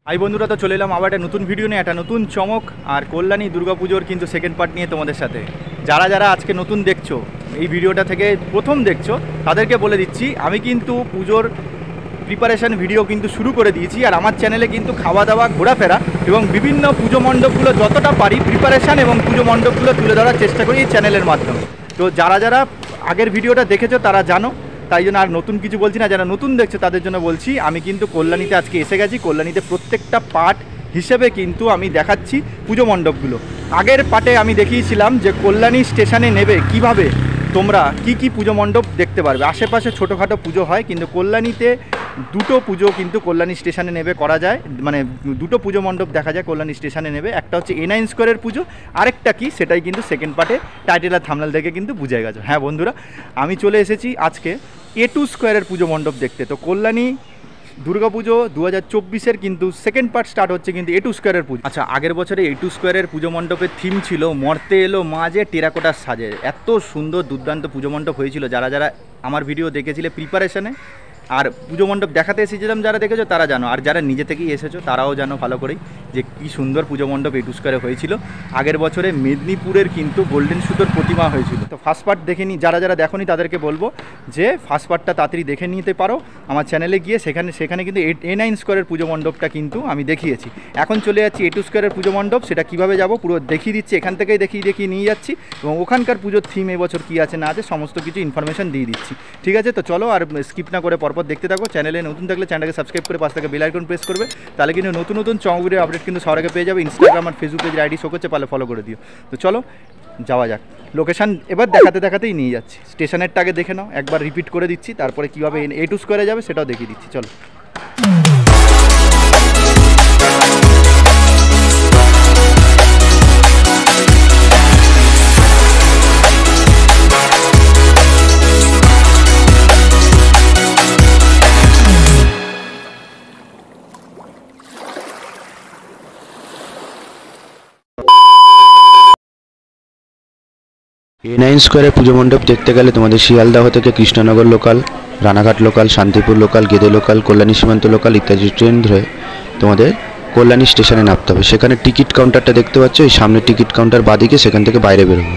High বন্ধুরা, তো চলে এলাম আবার একটা নতুন ভিডিও নিয়ে, একটা নতুন চমক আর কল্যাণী দুর্গাপুজোর কিন্তু সেকেন্ড পার্ট নিয়ে তোমাদের সাথে। যারা যারা আজকে নতুন দেখছো, এই ভিডিওটা থেকে প্রথম দেখছো, তাদেরকে বলে দিচ্ছি আমি কিন্তু পুজোর প্রিপারেশান ভিডিও কিন্তু শুরু করে দিয়েছি। আর আমার চ্যানেলে কিন্তু খাওয়া দাওয়া, ঘোরাফেরা এবং বিভিন্ন পুজো মণ্ডপগুলো যতটা পারি প্রিপারেশান এবং পুজো মণ্ডপগুলো তুলে ধরার চেষ্টা করি এই চ্যানেলের মাধ্যমে। তো যারা যারা আগের ভিডিওটা দেখেছো তারা জানো, তাই জন্য আর নতুন কিছু বলছি না। যারা নতুন দেখছে তাদের জন্য বলছি, আমি কিন্তু কল্যাণীতে আজকে এসে গেছি। কল্যাণীতে প্রত্যেকটা পার্ট হিসেবে কিন্তু আমি দেখাচ্ছি পুজো মণ্ডপগুলো। আগের পার্টে আমি দেখিয়েছিলাম যে কল্যাণী স্টেশনে নেবে কিভাবে তোমরা কি পুজো মণ্ডপ দেখতে পারবে। আশেপাশে ছোটোখাটো পুজো হয়, কিন্তু কল্যাণীতে দুটো পুজো কিন্তু কল্যাণী স্টেশনে নেবে করা যায়, মানে দুটো পুজো মণ্ডপ দেখা যায় কল্যাণী স্টেশনে নেবে। একটা হচ্ছে A9 স্কোয়ারের পুজো, আরেকটা কি সেটাই কিন্তু সেকেন্ড পার্টে টাইটেল আর থাম্বনেল দেখে কিন্তু বুঝে গেছে। হ্যাঁ বন্ধুরা, আমি চলে এসেছি আজকে A2 স্কোয়ারের পুজো মণ্ডপ দেখতে। তো কল্যাণী দুর্গাপুজো 2024-এর কিন্তু সেকেন্ড পার্ট স্টার্ট হচ্ছে কিন্তু A2 স্কোয়ারের পুজো। আচ্ছা, আগের বছরে A2 স্কোয়ারের পুজো মণ্ডপের থিম ছিল মর্তে এলো মাঝে টেরাকোটার সাজে। এত সুন্দর দুর্দান্ত পুজো মণ্ডপ হয়েছিল। যারা যারা আমার ভিডিও দেখেছিলে প্রিপারেশনে আর পুজো মণ্ডপ দেখাতে এসেছিলাম, যারা দেখেছো তারা জানো, আর যারা নিজে থেকেই এসেছো তারাও জানো ভালো করেই যে কী সুন্দর পুজো মণ্ডপ A2 স্কোয়ারে হয়েছিল। আগের বছরে মেদিনীপুরের কিন্তু গোল্ডেন সুতোর প্রতিমা হয়েছিল। তো ফার্স্ট পার্ট দেখে নিই, যারা যারা দেখোনি তাদেরকে বলবো যে ফার্স্ট পার্টটা তাড়াতাড়ি দেখে নিতে পারো আমার চ্যানেলে গিয়ে। সেখানে কিন্তু A9 স্কোয়ারের পুজো মণ্ডপটা কিন্তু আমি দেখিয়েছি। এখন চলে যাচ্ছি A2 স্কোয়ারের পুজো মণ্ডপ। সেটা কীভাবে যাব পুরো দেখিয়ে দিচ্ছি, এখান থেকেই দেখিয়ে নিয়ে যাচ্ছি, এবং ওখানকার পুজোর থিম এবছর কী আছে না আছে সমস্ত কিছু ইনফরমেশন দিয়ে দিচ্ছি। ঠিক আছে, তো চলো আর স্কিপ না করে পরপর দেখতে থাকো। চ্যানেলে নতুন থাকলে চ্যানেলকে সাবস্ক্রাইব করে পাশ থেকে বেল আইকন প্রেস করবে, তাহলে কিন্তু নতুন নতুন চমক ভিডিও আপডেট কিন্তু সবার আগে পেয়ে যাবে। ইনস্টাগ্রাম আর ফেসবুক পেজের আইডি শো করছে, পারলে ফলো করে দিও। তো চলো যাওয়া যাক। লোকেশান এবার দেখাতেই নিয়ে যাচ্ছি। স্টেশনেরটা আগে দেখে নাও, একবার রিপিট করে দিচ্ছি, তারপরে কীভাবে A2 স্কোয়ারে যাবে সেটাও দেখিয়ে দিচ্ছি। চলো। A9 স্কোয়ারের পুজো মণ্ডপ দেখতে গেলে তোমাদের শিয়ালদাহ থেকে Krishnanagar local, Ranaghat local, Shantipur local, Gede local, Kalyani সীমান্ত লোকাল ইত্যাদি ট্রেন ধরে তোমাদের কল্যাণী স্টেশনে নামতে হবে। সেখানে টিকিট কাউন্টারটা দেখতে পাচ্ছ, এই সামনে টিকিট কাউন্টার বাদিকে, সেখান থেকে বাইরে বেরোবো।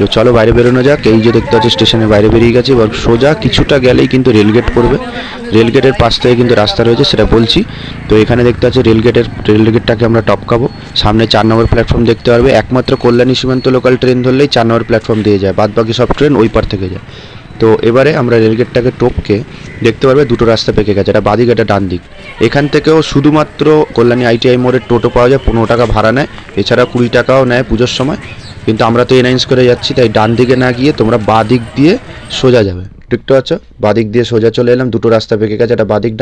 তো চলো বাইরে বেরোনো যাক। এই যে দেখতে পাচ্ছ স্টেশনের বাইরে বেরিয়ে গেছে। এবার সোজা কিছুটা গেলেই কিন্তু রেলগেট পড়বে। রেলগেটের পাশ থেকে কিন্তু রাস্তা রয়েছে, সেটা বলছি। তো এখানে দেখতে পাচ্ছ রেলগেটটাকে আমরা টপকাবো। সামনে 4 নম্বর প্ল্যাটফর্ম দেখতে পারবে। একমাত্র কল্যাণী সীমান্ত লোকাল ট্রেন ধরলেই 4 নম্বর প্ল্যাটফর্ম দিয়ে যায়, বাদ বাকি সব ট্রেন ওই পার থেকে যায়। তো এবারে আমরা রেলগেটটাকে টপকে দেখতে পারবে দুটো রাস্তা পেকে গেছে, একটা বাদিক একটা ডান দিক। এখান থেকেও শুধুমাত্র কল্যাণী ITI মোড়ের টোটো পাওয়া যায়, 15 টাকা ভাড়া নেয়, এছাড়া 20 টাকাও নেয় পুজোর সময়। কিন্তু আমরা তো A9 করে যাচ্ছি, তাই ডান দিকে না গিয়ে তোমরা বাঁ দিক দিয়ে সোজা যাবে। দেখতে পাচ্ছ বাদিক দিয়ে সোজা চলে এলাম। দুটো রাস্তা পেকে গেছে, একটা বাদিক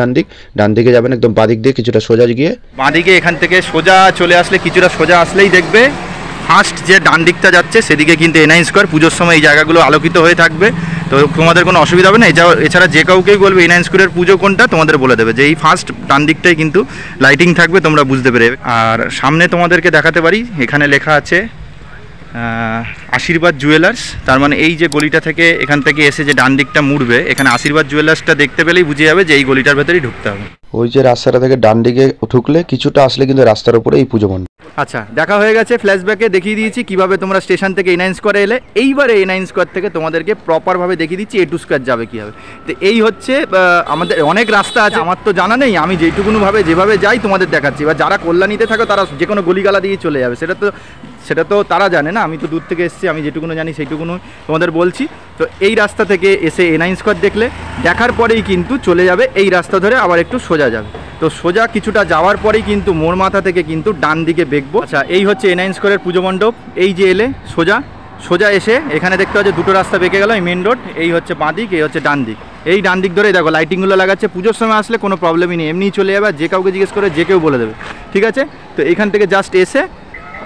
ডান দিকে যাবেন একদম বাদিক দিয়ে কিছুটা সোজা গিয়ে বাঁদিকে এখান থেকে সোজা চলে আসলে, কিছুটা সোজা আসলেই দেখবে ফার্স্ট যে ডান দিকটা যাচ্ছে সেদিকে কিন্তু A9 স্কোয়ার। পুজোর সময় এই জায়গাগুলো আলোকিত হয়ে থাকবে, তো তোমাদের কোনো অসুবিধা হবে না। এছাড়া যে কাউকেই বলবে A9 স্কোয়ারের পুজো কোনটা, তোমাদের বলে দেবে যে এই ফার্স্ট ডান দিকটাই কিন্তু লাইটিং থাকবে, তোমরা বুঝতে পেরে। আর সামনে তোমাদেরকে দেখাতে পারি, এখানে লেখা আছে আশীর্বাদ জুয়েলার্স। তার মানে এই যে গলিটা থেকে এখান থেকে এসে যে ডান দিকটা মুড়বে, এখানে আশীর্বাদ জুয়েলার্সটা দেখতে পেলেই বুঝে যাবে যে এই গলিটার ভেতরেই ঢুকতে হবে। ওই যে রাস্তাটা থেকে ডান দিকে ঢুকলে কিছুটা আসলে কিন্তু রাস্তার উপরে এই পুজো মণ্ডপ। আচ্ছা, দেখা হয়ে গেছে। ফ্ল্যাশব্যাকে দেখিয়ে দিয়েছি কিভাবে তোমরা স্টেশন থেকে A9 স্কোয়ারে এলে। এইবারে A9 স্কোয়ার থেকে তোমাদেরকে প্রপারভাবে দেখিয়ে দিচ্ছি A2 স্কোয়ার যাবে কীভাবে। তো এই হচ্ছে আমাদের অনেক রাস্তা আছে, আমার তো জানা নেই, আমি যেটুকুনভাবে যেভাবে যাই তোমাদের দেখাচ্ছি। এবার যারা কল্যাণীতে থাকো তারা যে কোনো গলিগালা দিয়ে চলে যাবে, সেটা তো তারা জানে না, আমি তো দূর থেকে এসেছি, আমি যেটুকুনো জানি সেইটুকুনো তোমাদের বলছি। তো এই রাস্তা থেকে এসে A9 স্কোয়ার দেখার পরেই কিন্তু চলে যাবে এই রাস্তা ধরে, আবার একটু সোজা যাবে। তো সোজা কিছুটা যাওয়ার পরেই কিন্তু মোড় মাথা থেকে কিন্তু ডান দিকে বেঁকবো। আচ্ছা, এই হচ্ছে A9 স্কোয়ারের পুজো মণ্ডপ। এই যে এলে সোজা এসে এখানে দেখতে পাচ্ছ দুটো রাস্তা বেঁকে গেল, এই মেন রোড। এই হচ্ছে বাঁ দিক, এই হচ্ছে ডান দিক। এই ডান দিক ধরেই দেখো লাইটিংগুলো লাগাচ্ছে। পুজোর সময় আসলে কোনো প্রবলেমই নেই, এমনিই চলে যাবে, যে কাউকে জিজ্ঞেস করে যে কেউ বলে দেবে। ঠিক আছে, তো এখান থেকে জাস্ট এসে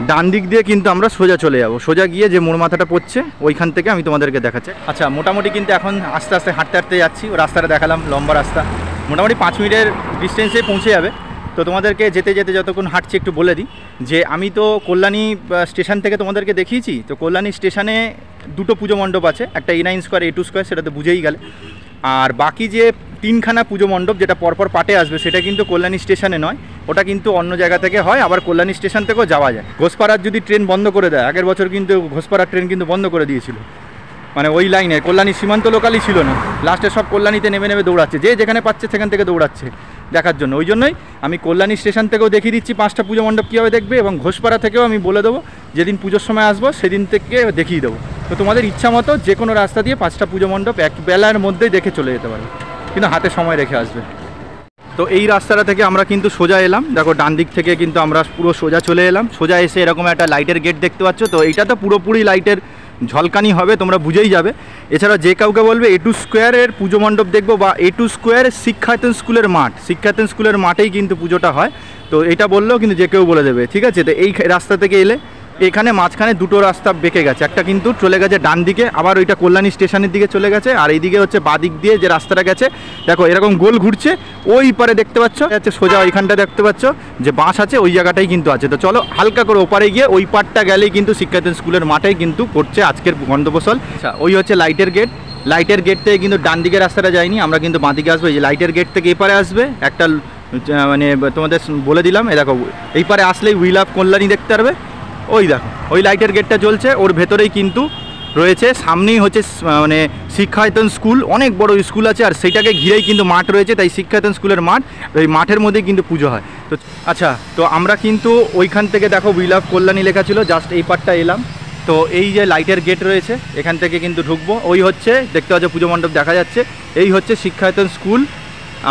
ডান দিক দিয়ে কিন্তু আমরা সোজা চলে যাব। সোজা গিয়ে যে মোড় মাথাটা পড়ছে ওইখান থেকে আমি তোমাদেরকে দেখাচ্ছি। আচ্ছা, মোটামুটি কিন্তু এখন আস্তে আস্তে হাঁটতে যাচ্ছি। ও রাস্তাটা দেখালাম, লম্বা রাস্তা, মোটামুটি 5 মিনিটের ডিস্টেন্সে পৌঁছে যাবে। তো তোমাদেরকে যেতে যতক্ষণ হাঁটছি একটু বলে দিই যে আমি তো কল্যাণী স্টেশন থেকে তোমাদেরকে দেখিয়েছি। তো কল্যাণী স্টেশনে দুটো পুজো মণ্ডপ আছে, একটা A9 স্কোয়ার A2 স্কোয়ার, সেটা তো বুঝেই গেলে। আর বাকি যে তিনখানা পুজো মণ্ডপ যেটা পরপর পাটে আসবে সেটা কিন্তু কল্যাণী স্টেশনে নয়, ওটা কিন্তু অন্য জায়গা থেকে হয়, আবার কল্যাণী স্টেশন থেকেও যাওয়া যায়। ঘোষপাড়ার যদি ট্রেন বন্ধ করে দেয়, আগের বছর কিন্তু ঘোষপাড়ার ট্রেন কিন্তু বন্ধ করে দিয়েছিল, মানে ওই লাইনে কল্যাণী সীমান্ত লোকালই ছিল না, লাস্টে সব কল্যাণীতে নেমে নেমে দৌড়াচ্ছে, যে যেখানে পাচ্ছে সেখান থেকে দৌড়াচ্ছে দেখার জন্য। ওই জন্যই আমি কল্যাণী স্টেশন থেকেও দেখিয়ে দিচ্ছি 5টা পুজো মণ্ডপ কীভাবে দেখবে, এবং ঘোষপাড়া থেকেও আমি বলে দেবো যেদিন পুজোর সময় আসবো সেদিন থেকে দেখিয়ে দেবো। তো তোমাদের ইচ্ছা মতো যে কোনো রাস্তা দিয়ে 5টা পুজো মণ্ডপ এক বেলার মধ্যেই দেখে চলে যেতে পারবে, কিন্তু হাতে সময় রেখে আসবে। তো এই রাস্তাটা থেকে আমরা কিন্তু সোজা এলাম, দেখো ডান দিক থেকে কিন্তু আমরা পুরো সোজা চলে এলাম। সোজা এসে এরকম একটা লাইটের গেট দেখতে পাচ্ছ, তো এইটা তো পুরোপুরি লাইটের ঝলকানি হবে, তোমরা বুঝেই যাবে। এছাড়া যে কাউকে বলবে A2 স্কোয়ারের পুজো মণ্ডপ দেখবো, বা A2 স্কোয়ার শিক্ষায়তন স্কুলের মাঠ, শিক্ষায়তন স্কুলের মাঠেই কিন্তু পুজোটা হয়, তো এটা বললেও কিন্তু যে কেউ বলে দেবে, ঠিক আছে। তো এই রাস্তা থেকে এলে এখানে মাঝখানে দুটো রাস্তা বেঁকে গেছে, একটা কিন্তু চলে গেছে ডান দিকে, আবার ওইটা কল্যাণী স্টেশনের দিকে চলে গেছে, আর এইদিকে হচ্ছে বাঁ দিক দিয়ে যে রাস্তাটা গেছে দেখো এরকম গোল ঘুরছে, ওই পারে দেখতে পাচ্ছ হচ্ছে সোজা ওইখানটা দেখতে পাচ্ছ যে বাস আছে, ওই জায়গাটাই কিন্তু আছে। তো চলো হালকা করে ওপারে গিয়ে ওই পারটা গেলেই কিন্তু শিক্ষায়তন স্কুলের মাঠেই কিন্তু করছে আজকের গন্ধবসল। আচ্ছা, ওই হচ্ছে লাইটের গেট, লাইটের গেট থেকে কিন্তু ডান দিকে রাস্তাটা যায়নি, আমরা কিন্তু বাঁ দিকে আসবো। এই যে লাইটের গেট থেকে এপারে আসবে একটা, মানে তোমাদের বলে দিলাম, এই দেখো এই পারে আসলেই উইল আপ কল্যাণী দেখতে পারবে, ওই দেখো ওই লাইটের গেটটা জ্বলছে, ওর ভেতরেই কিন্তু রয়েছে, সামনেই হচ্ছে মানে শিক্ষায়তন স্কুল, অনেক বড় স্কুল আছে, আর সেইটাকে ঘিরেই কিন্তু মাঠ রয়েছে, তাই শিক্ষায়তন স্কুলের মাঠ, ওই মাঠের মধ্যেই কিন্তু পুজো হয়। তো আচ্ছা, তো আমরা কিন্তু ওইখান থেকে দেখো উইল আপ কল্যাণী লেখা ছিল, জাস্ট এই পার্টটা এলাম, তো এই যে লাইটের গেট রয়েছে এখান থেকে কিন্তু ঢুকবো, ওই হচ্ছে দেখতে পাচ্ছ পুজো মণ্ডপ দেখা যাচ্ছে, এই হচ্ছে শিক্ষায়তন স্কুল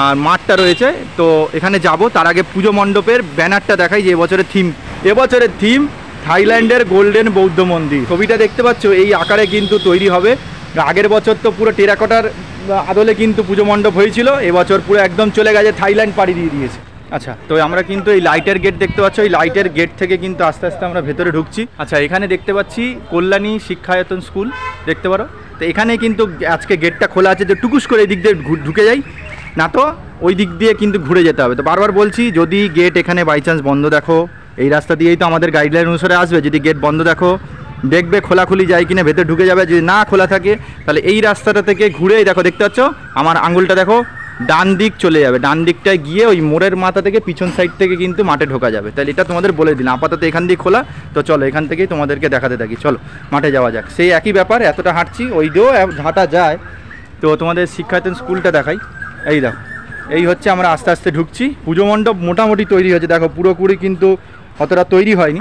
আর মাঠটা রয়েছে। তো এখানে যাব, তার আগে পুজো মণ্ডপের ব্যানারটা দেখাই যে এবছরের থিম থাইল্যান্ডের গোল্ডেন বৌদ্ধ মন্দির। ছবিটা দেখতে পাচ্ছ এই আকারে কিন্তু তৈরি হবে, আগের বছর তো পুরো টেরাকোটার আদলে কিন্তু পুজো মণ্ডপ হয়েছিল, এবছর পুরো একদম চলে গেছে, থাইল্যান্ড পাড়ি দিয়ে দিয়েছে। আচ্ছা, তো আমরা কিন্তু এই লাইটের গেট দেখতে পাচ্ছ, এই লাইটের গেট থেকে কিন্তু আস্তে আস্তে আমরা ভেতরে ঢুকছি। আচ্ছা, এখানে দেখতে পাচ্ছি কল্যাণী শিক্ষায়তন স্কুল দেখতে পারো, তো এখানে কিন্তু আজকে গেটটা খোলা আছে, যে টুকুস করে এই দিক দিয়ে ঢুকে যাই, না তো ওই দিক দিয়ে কিন্তু ঘুরে যেতে হবে। তো বারবার বলছি, যদি গেট এখানে বাই চান্স বন্ধ দেখো, এই রাস্তা দিয়েই তো আমাদের গাইডলাইন অনুসারে আসবে, যদি গেট বন্ধ দেখো দেখবে খোলাখুলি যায় কিনা, ভেতরে ঢুকে যাবে, যদি না খোলা থাকে তাহলে এই রাস্তাটা থেকে ঘুরে দেখো, দেখতে পাচ্ছ আমার আঙুলটা দেখো ডান দিক চলে যাবে, ডান দিকটায় গিয়ে ওই মোড়ের মাথা থেকে পিছন সাইড থেকে কিন্তু মাঠে ঢোকা যাবে। তাহলে এটা তোমাদের বলে দিলাম, আপাতত এখান দিয়ে খোলা, তো চলো এখান থেকেই তোমাদেরকে দেখাতে থাকি, চলো মাঠে যাওয়া যাক। সেই একই ব্যাপার, এতটা হাঁটছি ওই দিয়েও হাঁটা যায়। তো তোমাদের শিক্ষায়তন স্কুলটা দেখাই, এই দেখো এই হচ্ছে আমরা আস্তে আস্তে ঢুকছি। পুজো মণ্ডপ মোটামুটি তৈরি হয়েছে, দেখো পুরোপুরি কিন্তু অতটা তৈরি হয়নি,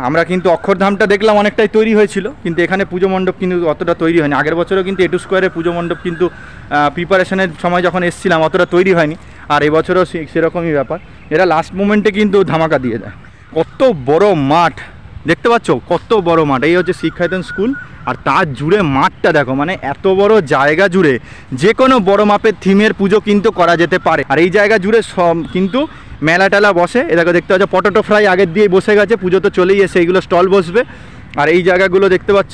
আমরা কিন্তু অক্ষরধামটা দেখলাম অনেকটাই তৈরি হয়েছিল, কিন্তু এখানে পুজো মণ্ডপ কিন্তু অতটা তৈরি হয়নি। আগের বছরও কিন্তু A2 স্কোয়ারের পুজো মণ্ডপ কিন্তু প্রিপারেশনের সময় যখন এসেছিলাম অতটা তৈরি হয়নি, আর এবছরও সেরকমই ব্যাপার, এরা লাস্ট মোমেন্টে কিন্তু ধামাকা দিয়ে দেয়। কত বড় মাঠ দেখতে পাচ্ছ, কত বড় মাঠ, এই হচ্ছে শিক্ষায়তন স্কুল, আর তার জুড়ে মাঠটা দেখো, মানে এত বড় জায়গা জুড়ে যে কোনো বড় মাপের থিমের পুজো কিন্তু করা যেতে পারে। আর এই জায়গা জুড়ে সব কিন্তু মেলা টেলা বসে, এটাকে দেখতে পাচ্ছ পটেটো ফ্রাই আগের দিয়েই বসে গেছে, পুজো তো চলেই এসে এইগুলো স্টল বসবে। আর এই জায়গাগুলো দেখতে পাচ্ছ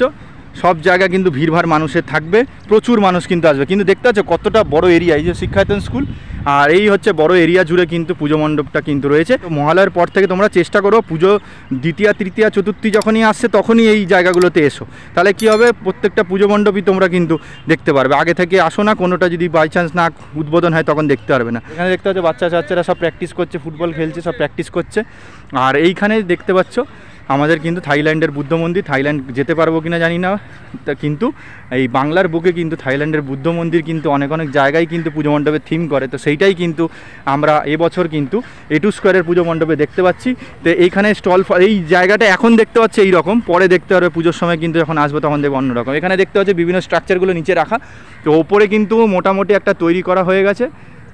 সব জায়গা কিন্তু ভিড়ভাড় মানুষের থাকবে, প্রচুর মানুষ কিন্তু আসবে, কিন্তু দেখতে পাচ্ছ কতটা বড় এরিয়া, এই যে শিক্ষায়তন স্কুল, আর এই হচ্ছে বড় এরিয়া জুড়ে কিন্তু পুজো মণ্ডপটা কিন্তু রয়েছে। তো মহালয়ার পর থেকে তোমরা চেষ্টা করো পুজো দ্বিতীয়া তৃতীয়া চতুর্থী যখনই আসছে তখনই এই জায়গাগুলোতে এসো, তাহলে কী হবে প্রত্যেকটা পুজো মণ্ডপই তোমরা কিন্তু দেখতে পারবে। আগে থেকে আসো না, কোনোটা যদি বাই চান্স না উদ্বোধন হয় তখন দেখতে পারবে না। এখানে দেখতে পাচ্ছ বাচ্চারা সব প্র্যাকটিস করছে, ফুটবল খেলছে, সব প্র্যাকটিস করছে। আর এইখানে দেখতে পাচ্ছ আমাদের কিন্তু থাইল্যান্ডের বুদ্ধ মন্দির, থাইল্যান্ড যেতে পারবো কিনা জানি না, তা কিন্তু এই বাংলার বুকে কিন্তু থাইল্যান্ডের বুদ্ধ মন্দির কিন্তু অনেক জায়গায় কিন্তু পুজো মণ্ডপের থিম করে, তো সেইটাই কিন্তু আমরা এবছর কিন্তু A2 স্কোয়ারের পুজো মণ্ডপে দেখতে পাচ্ছি। তো এইখানে স্টল, এই জায়গাটা এখন দেখতে পাচ্ছি এইরকম, পরে দেখতে পারবে পুজোর সময় কিন্তু যখন আসবো তখন দেখবো অন্যরকম। এখানে দেখতে পাচ্ছি বিভিন্ন স্ট্রাকচারগুলো নিচে রাখা, তো ওপরে কিন্তু মোটামুটি একটা তৈরি করা হয়ে গেছে,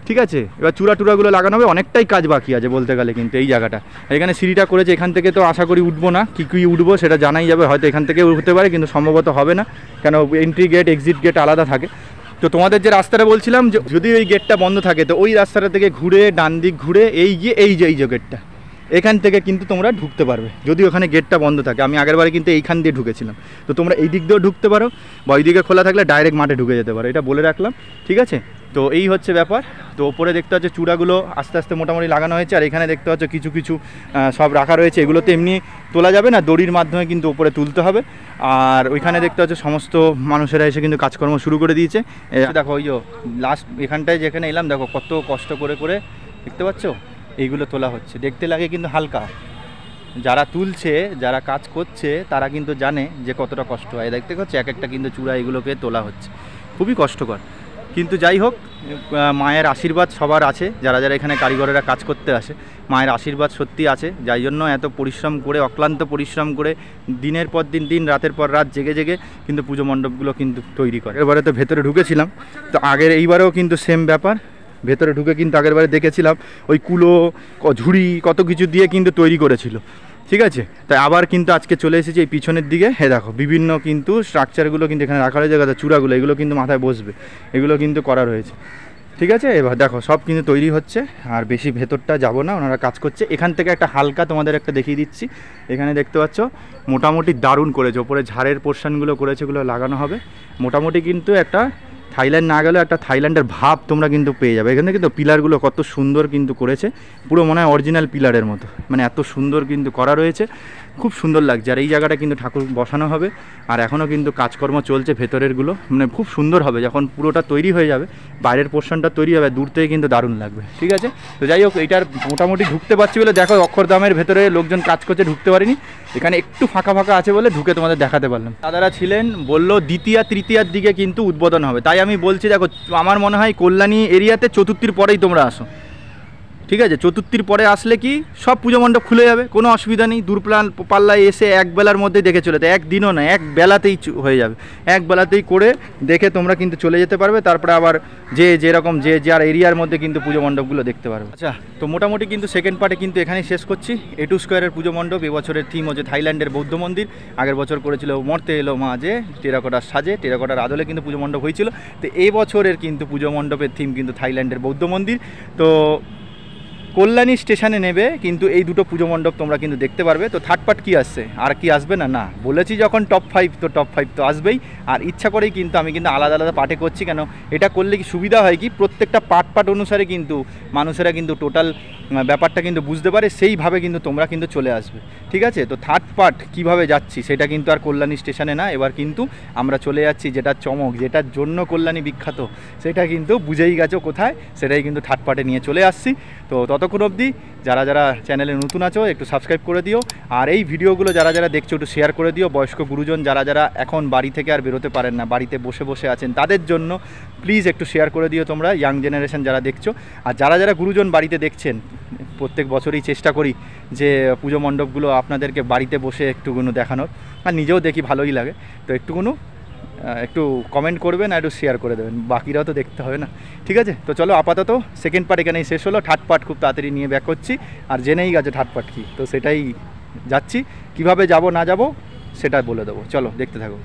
ঠিক আছে। এবার চূড়াগুলো লাগানো হবে, অনেকটাই কাজ বাকি আছে বলতে গেলে কিন্তু এই জায়গাটা। এখানে সিঁড়িটা করেছে, এখান থেকে তো আশা করি উঠবো না, কী উঠবো সেটা জানাই যাবে, হয়তো এখান থেকে উঠতে পারে কিন্তু সম্ভবত হবে না, কেন এন্ট্রি গেট এক্সিট গেট আলাদা থাকে। তো তোমাদের যে রাস্তাটা বলছিলাম, যে যদি ওই গেটটা বন্ধ থাকে তো ওই রাস্তাটা থেকে ঘুরে ডান দিক ঘুরে এই গিয়ে এই যে গেটটা, এখান থেকে কিন্তু তোমরা ঢুকতে পারবে, যদি ওখানে গেটটা বন্ধ থাকে। আমি আগেরবারে কিন্তু এইখান দিয়ে ঢুকেছিলাম, তো তোমরা এই দিক দিয়েও ঢুকতে পারো, বা ওই দিকে খোলা থাকলে ডাইরেক্ট মাঠে ঢুকে যেতে পারো, এটা বলে রাখলাম, ঠিক আছে। তো এই হচ্ছে ব্যাপার। তো ওপরে দেখতে পাচ্ছ চূড়াগুলো আস্তে আস্তে মোটামুটি লাগানো হয়েছে, আর এখানে দেখতে পাচ্ছ কিছু কিছু সব রাখা রয়েছে। এগুলোতে এমনি তোলা যাবে না, দড়ির মাধ্যমে কিন্তু ওপরে তুলতে হবে। আর ওইখানে দেখতে পাচ্ছ সমস্ত মানুষেরা এসে কিন্তু কাজকর্ম শুরু করে দিয়েছে। দেখো ওই যে লাস্ট এখানটায় যেখানে এলাম, দেখো কত কষ্ট করে করে দেখতে পাচ্ছ এইগুলো তোলা হচ্ছে। দেখতে লাগে কিন্তু হালকা, যারা তুলছে, যারা কাজ করছে তারা কিন্তু জানে যে কতটা কষ্ট হয়। দেখতে পাচ্ছ এক একটা কিন্তু চূড়া এগুলোকে তোলা হচ্ছে, খুবই কষ্টকর। কিন্তু যাই হোক, মায়ের আশীর্বাদ সবার আছে, যারা যারা এখানে কারিগরেরা কাজ করতে আসে মায়ের আশীর্বাদ সত্যি আছে, যাই জন্য এত পরিশ্রম করে, অক্লান্ত পরিশ্রম করে দিনের পর দিন, দিন রাতের পর রাত জেগে জেগে কিন্তু পুজো মণ্ডপগুলো কিন্তু তৈরি করে। এবারে তো ভেতরে ঢুকেছিলাম, তো আগের এইবারেও কিন্তু সেম ব্যাপার। ভেতরে ঢুকে কিন্তু আগেরবারে দেখেছিলাম ওই কুলো, ঝুড়ি, কত কিছু দিয়ে কিন্তু তৈরি করেছিল, ঠিক আছে। তাই আবার কিন্তু আজকে চলে এসেছি এই পিছনের দিকে। দেখো বিভিন্ন কিন্তু স্ট্রাকচারগুলো কিন্তু এখানে রাখা রয়েছে, চূড়াগুলো এগুলো কিন্তু মাথায় বসবে, এগুলো কিন্তু করা রয়েছে, ঠিক আছে। এবার দেখো সব কিন্তু তৈরি হচ্ছে, আর বেশি ভেতরটা যাব না, ওনারা কাজ করছে। এখান থেকে একটা হালকা তোমাদের একটা দেখিয়ে দিচ্ছি। এখানে দেখতে পাচ্ছ মোটামুটি দারুণ করেছে, ওপরে ঝাড়ের পোর্শনগুলো করেছে, এগুলো লাগানো হবে। মোটামুটি কিন্তু একটা থাইল্যান্ড না গেলেও একটা থাইল্যান্ডের ভাব তোমরা কিন্তু পেয়ে যাবে। এখানে কিন্তু পিলারগুলো কত সুন্দর কিন্তু করেছে, পুরো মনে হয় অরিজিনাল পিলারের মতো, মানে এত সুন্দর কিন্তু করা রয়েছে, খুব সুন্দর লাগছে। আর এই জায়গাটা কিন্তু ঠাকুর বসানো হবে, আর এখনও কিন্তু কাজকর্ম চলছে ভেতরেরগুলো, মানে খুব সুন্দর হবে যখন পুরোটা তৈরি হয়ে যাবে, বাইরের পোর্শনটা তৈরি হবে, দূর থেকে কিন্তু দারুণ লাগবে, ঠিক আছে। তো যাই হোক, এইটার মোটামুটি ঢুকতে পারছি বলে দেখো অক্ষরধামের ভেতরে লোকজন কাজ করছে, ঢুকতে পারিনি। এখানে একটু ফাঁকা ফাঁকা আছে বলে ঢুকে তোমাদের দেখাতে পারলাম। দাদারা ছিলেন, বললো দ্বিতীয় তৃতীয়ার দিকে কিন্তু উদ্বোধন হবে, তাই আমি বলছি দেখো আমার মনে হয় কল্যাণী এরিয়াতে চতুর্থীর পরেই তোমরা আসো, ঠিক আছে। চতুর্থীর পরে আসলে কি সব পুজো মণ্ডপ খুলে যাবে, কোনো অসুবিধা নেই। দূর পাল্লায় এসে এক বেলার মধ্যে দেখে চলে যেতে, একদিনও না, এক বেলাতেই হয়ে যাবে, এক বেলাতেই করে দেখে তোমরা কিন্তু চলে যেতে পারবে। তারপরে আবার যে যেরকম যে যার এরিয়ার মধ্যে কিন্তু পুজো মণ্ডপগুলো দেখতে পারবে। আচ্ছা, তো মোটামুটি কিন্তু সেকেন্ড পার্টে কিন্তু এখানেই শেষ করছি। A2 স্কোয়ারের পুজো মণ্ডপ। এবছরের থিম হচ্ছে থাইল্যান্ডের বৌদ্ধ মন্দির। আগের বছর করেছিল মর্তে এলো মা, যে টেরাকোটার সাজে, টেরাকোটার আদলে কিন্তু পুজো মণ্ডপ হয়েছিল। তো এই বছরের কিন্তু পুজো মণ্ডপের থিম কিন্তু থাইল্যান্ডের বৌদ্ধ মন্দির। তো কল্যাণী স্টেশনে নেবে কিন্তু এই দুটো পুজো মণ্ডপ তোমরা কিন্তু দেখতে পারবে। তো থার্ড পার্ট কী আসছে, আর কি আসবে না, না বলেছি যখন টপ 5, তো টপ 5 তো আসবেই। আর ইচ্ছা করেই কিন্তু আমি কিন্তু আলাদা আলাদা পার্টে করছি, কেন এটা করলে কি সুবিধা হয় কি, প্রত্যেকটা পার্ট অনুসারে কিন্তু মানুষেরা কিন্তু টোটাল ব্যাপারটা কিন্তু বুঝতে পারে, সেইভাবে কিন্তু তোমরা কিন্তু চলে আসবে, ঠিক আছে। তো থার্ড পার্ট কীভাবে যাচ্ছি সেটা কিন্তু আর কল্যাণী স্টেশনে না, এবার কিন্তু আমরা চলে যাচ্ছি যেটা চমক, যেটার জন্য কল্যাণী বিখ্যাত, সেটা কিন্তু বুঝেই গেছো কোথায়, সেটাই কিন্তু থার্ড পার্টে নিয়ে চলে আসছি। তো ততক্ষণ অবধি যারা যারা চ্যানেলে নতুন আছো একটু সাবস্ক্রাইব করে দিও, আর এই ভিডিওগুলো যারা যারা দেখছো একটু শেয়ার করে দিও। বয়স্ক গুরুজন যারা যারা এখন বাড়ি থেকে আর বেরোতে পারেন না, বাড়িতে বসে বসে আছেন, তাদের জন্য প্লিজ একটু শেয়ার করে দিও তোমরা, ইয়াং জেনারেশন যারা দেখছো। আর যারা যারা গুরুজন বাড়িতে দেখছেন, প্রত্যেক বছরই চেষ্টা করি যে পুজো মণ্ডপগুলো আপনাদেরকে বাড়িতে বসে একটুকুনো দেখানোর, আর নিজেও দেখি ভালোই লাগে। তো একটু কমেন্ট করবেন আর একটু শেয়ার করে দেবেন, বাকিরাও তো দেখতে হবে না, ঠিক আছে। তো চলো আপাতত সেকেন্ড পার্ট এখানেই শেষ হলো। থার্ড পার্ট খুব তাড়াতাড়ি নিয়ে ব্যাক করছি, আর জেনেই গেছে থার্ড পার্ট কী, তো সেটাই যাচ্ছি। কিভাবে যাব না যাব সেটা বলে দেবো, চলো দেখতে থাকো।